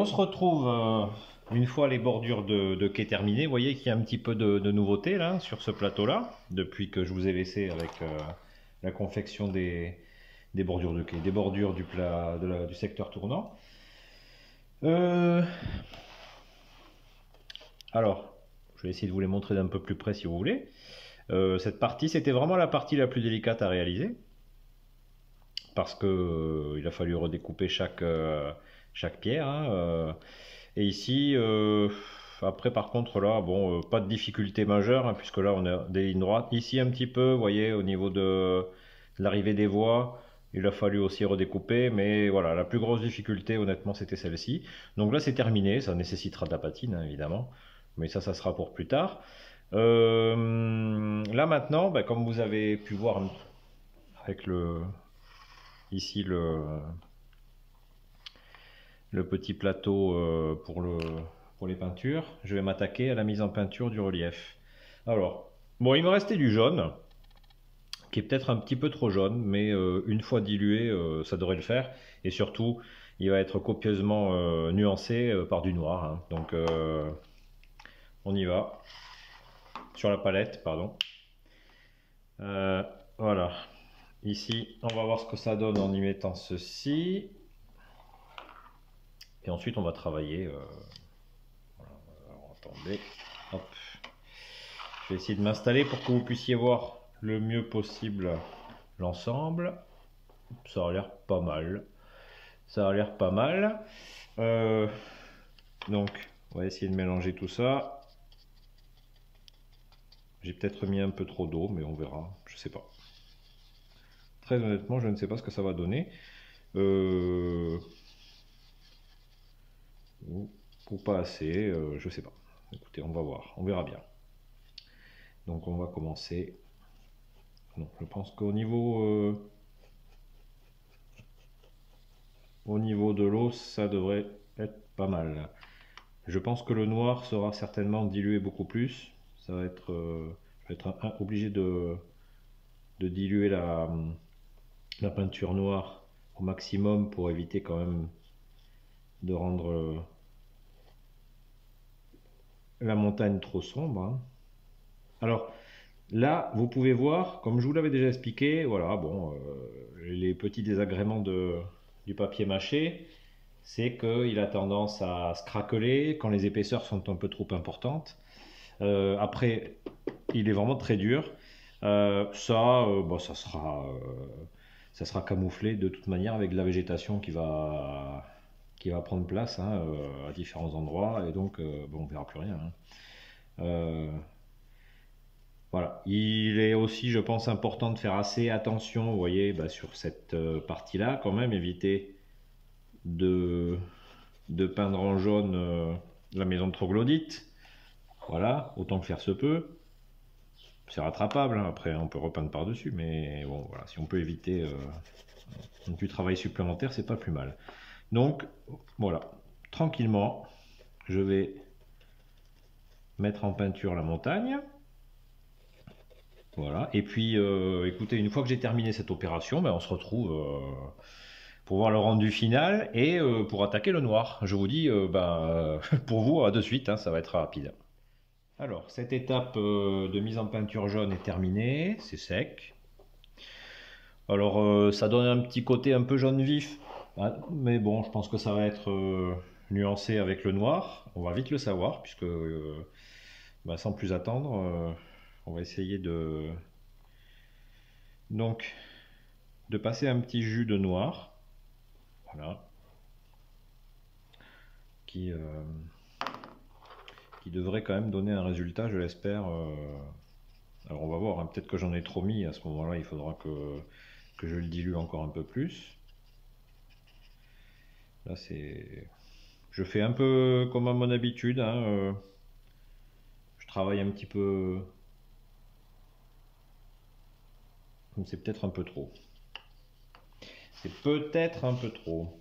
on se retrouve une fois les bordures de quai terminées. Vous voyez qu'il y a un petit peu de nouveauté là sur ce plateau-là, depuis que je vous ai laissé avec la confection des bordures de quai, des bordures du plat du secteur tournant. Alors, je vais essayer de vous les montrer d'un peu plus près si vous voulez. Cette partie, c'était vraiment la partie la plus délicate à réaliser, parce que il a fallu redécouper chaque pierre, hein. Et ici, après par contre là, bon, pas de difficulté majeure, hein, puisque là on a des lignes droites. Ici un petit peu, vous voyez, au niveau de l'arrivée des voies, il a fallu aussi redécouper, mais voilà, la plus grosse difficulté honnêtement c'était celle-ci. Donc là c'est terminé, ça nécessitera de la patine, hein, évidemment, mais ça sera pour plus tard. Là maintenant, bah, comme vous avez pu voir avec ici le petit plateau pour les peintures, je vais m'attaquer à la mise en peinture du relief. Alors, bon, il me restait du jaune, qui est peut-être un petit peu trop jaune, mais une fois dilué, ça devrait le faire. Et surtout, il va être copieusement nuancé par du noir, hein. Donc, on y va. Sur la palette, pardon. Voilà. Ici, on va voir ce que ça donne en y mettant ceci. Et ensuite, on va travailler. Voilà. Alors, attendez. Hop. Je vais essayer de m'installer pour que vous puissiez voir le mieux possible l'ensemble. Ça a l'air pas mal. Ça a l'air pas mal. Donc, on va essayer de mélanger tout ça. J'ai peut-être mis un peu trop d'eau, mais on verra. Je sais pas. Très honnêtement, je ne sais pas ce que ça va donner. Ou pas assez, je sais pas. Écoutez, on va voir. On verra bien. Donc, on va commencer. Non, je pense qu'au niveau de l'eau, ça devrait être pas mal. Je pense que le noir sera certainement dilué beaucoup plus. Ça va être, je vais être obligé de diluer la peinture noire au maximum pour éviter quand même de rendre la montagne trop sombre, hein. Alors là, vous pouvez voir, comme je vous l'avais déjà expliqué, voilà, bon, les petits désagréments du papier mâché, c'est qu'il a tendance à se craqueler quand les épaisseurs sont un peu trop importantes. Après, il est vraiment très dur. Bon, ça sera camouflé de toute manière avec de la végétation qui va prendre place, hein, à différents endroits, et donc bon, on verra plus rien, hein. Voilà. Il est aussi, je pense, important de faire assez attention, vous voyez, bah, sur cette partie-là, quand même, éviter de peindre en jaune la maison de troglodyte. Voilà, autant que faire se peut. C'est rattrapable, hein. Après on peut repeindre par-dessus, mais bon, voilà, si on peut éviter du travail supplémentaire, c'est pas plus mal. Donc, voilà, tranquillement, je vais mettre en peinture la montagne. Voilà, et puis écoutez, une fois que j'ai terminé cette opération, ben, on se retrouve pour voir le rendu final et pour attaquer le noir. Je vous dis, pour vous, à de suite, hein, ça va être rapide. Alors, cette étape de mise en peinture jaune est terminée, c'est sec. Alors, ça donne un petit côté un peu jaune vif, hein, mais bon, je pense que ça va être nuancé avec le noir. On va vite le savoir, puisque sans plus attendre, on va essayer donc de passer un petit jus de noir, voilà, qui devrait quand même donner un résultat, je l'espère. Alors on va voir, hein, peut-être que j'en ai trop mis, à ce moment-là il faudra que je le dilue encore un peu plus. Là c'est... Je fais un peu comme à mon habitude, hein, je travaille un petit peu... C'est peut-être un peu trop. C'est peut-être un peu trop.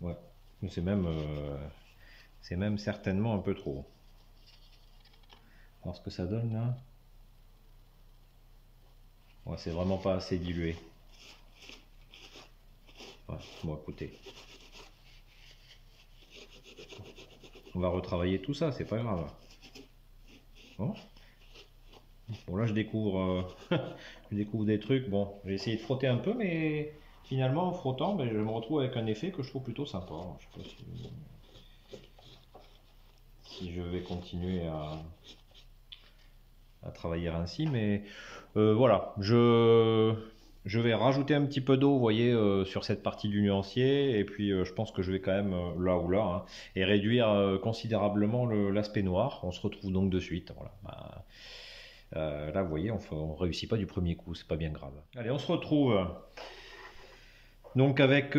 Ouais, c'est même certainement un peu trop. Alors ce que ça donne là, ouais, c'est vraiment pas assez dilué. Ouais, bon, écoutez, on va retravailler tout ça, c'est pas grave. Bon, bon là je découvre, je découvre des trucs. Bon, j'ai essayé de frotter un peu, mais finalement en frottant, ben, je me retrouve avec un effet que je trouve plutôt sympa. Je sais pas si je vais continuer à travailler ainsi, mais voilà, je vais rajouter un petit peu d'eau, vous voyez, sur cette partie du nuancier, et puis je pense que je vais quand même là ou là, hein, et réduire considérablement l'aspect noir. On se retrouve donc de suite. Voilà. Bah, là, vous voyez, on réussit pas du premier coup, c'est pas bien grave. Allez, on se retrouve donc avec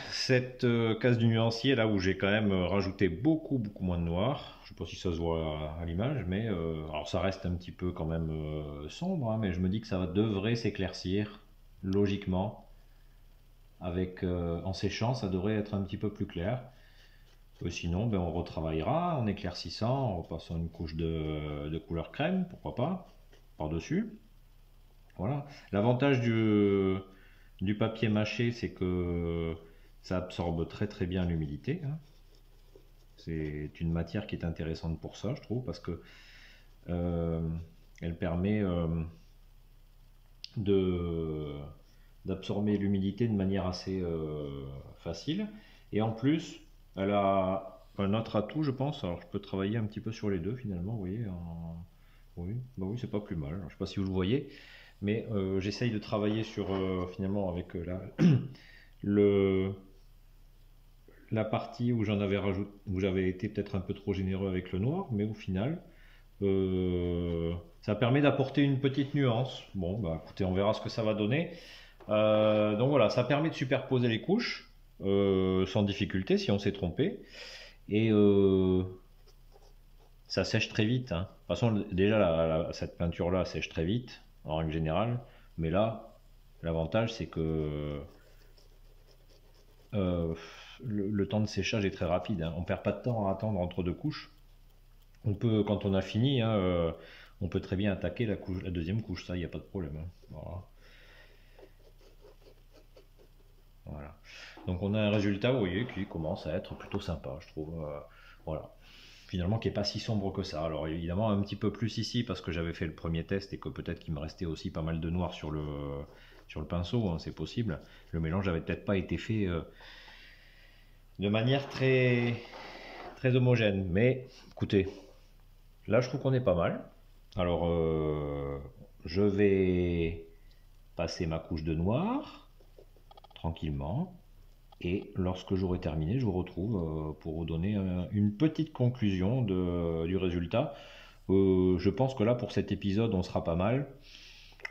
cette case du nuancier là où j'ai quand même rajouté beaucoup moins de noir. Je sais pas si ça se voit à l'image, mais alors ça reste un petit peu quand même sombre, hein, mais je me dis que devrait s'éclaircir logiquement avec en séchant, ça devrait être un petit peu plus clair. Sinon, ben, on retravaillera en éclaircissant, en repassant une couche de couleur crème, pourquoi pas, par-dessus. Voilà. L'avantage du papier mâché, c'est que ça absorbe très bien l'humidité, hein. C'est une matière qui est intéressante pour ça, je trouve, parce que elle permet de d'absorber l'humidité de manière assez facile. Et en plus, elle a un autre atout, je pense. Alors, je peux travailler un petit peu sur les deux finalement, vous voyez. Oui, bah oui, c'est pas plus mal. Alors, je sais pas si vous le voyez, mais j'essaye de travailler sur finalement avec le, la partie où j'en avais rajouté, où j'avais été peut-être un peu trop généreux avec le noir, mais au final, ça permet d'apporter une petite nuance. Bon, bah écoutez, on verra ce que ça va donner. Donc voilà, ça permet de superposer les couches sans difficulté si on s'est trompé. Et ça sèche très vite, hein. De toute façon, déjà, cette peinture-là sèche très vite, en règle générale. Mais là, l'avantage, c'est que euh, le temps de séchage est très rapide, hein. On perd pas de temps à attendre entre deux couches. On peut, quand on a fini, hein, on peut très bien attaquer la deuxième couche, ça, il n'y a pas de problème, hein. Voilà. Voilà. Donc on a un résultat, vous voyez, qui commence à être plutôt sympa, je trouve. Voilà. Finalement, qui est pas si sombre que ça. Alors évidemment, un petit peu plus ici parce que j'avais fait le premier test et que peut-être qu'il me restait aussi pas mal de noir sur le pinceau, hein, c'est possible. Le mélange avait peut-être pas été fait de manière très homogène. Mais écoutez, là je trouve qu'on est pas mal. Alors je vais passer ma couche de noir tranquillement. Et lorsque j'aurai terminé, je vous retrouve pour vous donner une petite conclusion du résultat. Je pense que là, pour cet épisode, on sera pas mal.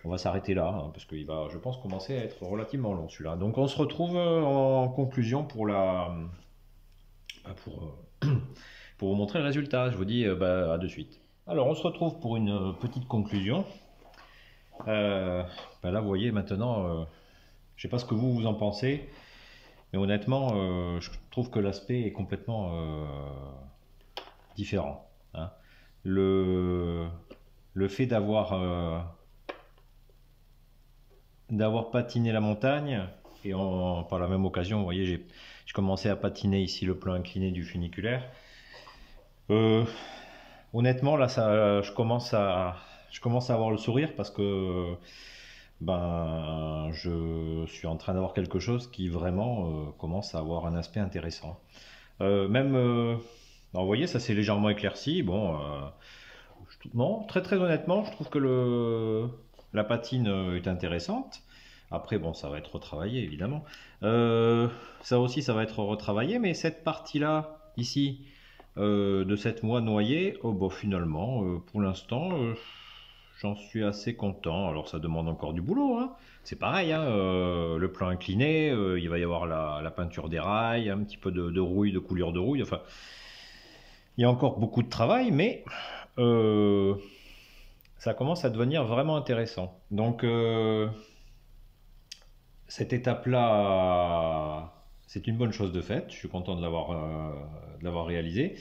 On va s'arrêter là, hein, parce qu'il va, je pense, commencer à être relativement long celui-là. Donc on se retrouve en conclusion pour vous montrer le résultat. Je vous dis à de suite. Alors on se retrouve pour une petite conclusion. Là, vous voyez maintenant, je sais pas ce que vous en pensez. Mais honnêtement, je trouve que l'aspect est complètement différent, hein. Le, le fait d'avoir patiné la montagne, et par la même occasion, vous voyez, j'ai commencé à patiner ici le plan incliné du funiculaire. Euh, Honnêtement, là, je commence à avoir le sourire parce que je suis en train d'avoir quelque chose qui vraiment commence à avoir un aspect intéressant. Même, alors, vous voyez, ça s'est légèrement éclairci. Bon, non, très honnêtement, je trouve que la patine est intéressante. Après, bon, ça va être retravaillé, évidemment. Ça aussi, ça va être retravaillé, mais cette partie-là, ici, de cette noix noyée, oh, bon, finalement, pour l'instant, j'en suis assez content. Alors, ça demande encore du boulot, hein. C'est pareil, hein, le plan incliné, il va y avoir la peinture des rails, un petit peu de rouille, de coulure de rouille. Enfin, il y a encore beaucoup de travail, mais euh, ça commence à devenir vraiment intéressant. Donc, cette étape-là, c'est une bonne chose de faite. Je suis content de l'avoir réalisé.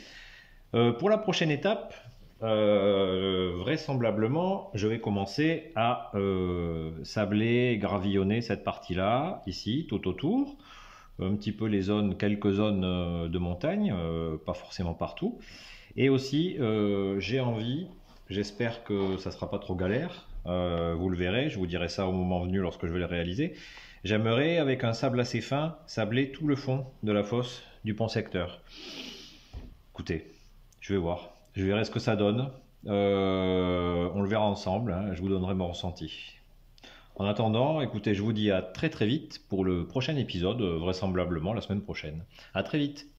Pour la prochaine étape, vraisemblablement, je vais commencer à sabler, gravillonner cette partie-là, ici, tout autour. un petit peu les zones, quelques zones de montagne, pas forcément partout. Et aussi, j'ai envie, j'espère que ça sera pas trop galère, vous le verrez, je vous dirai ça au moment venu lorsque je vais le réaliser. J'aimerais, avec un sable assez fin, sabler tout le fond de la fosse du pont secteur. Écoutez, je vais voir. Je verrai ce que ça donne. On le verra ensemble, hein, je vous donnerai mon ressenti. En attendant, écoutez, je vous dis à très très vite pour le prochain épisode, vraisemblablement la semaine prochaine. À très vite.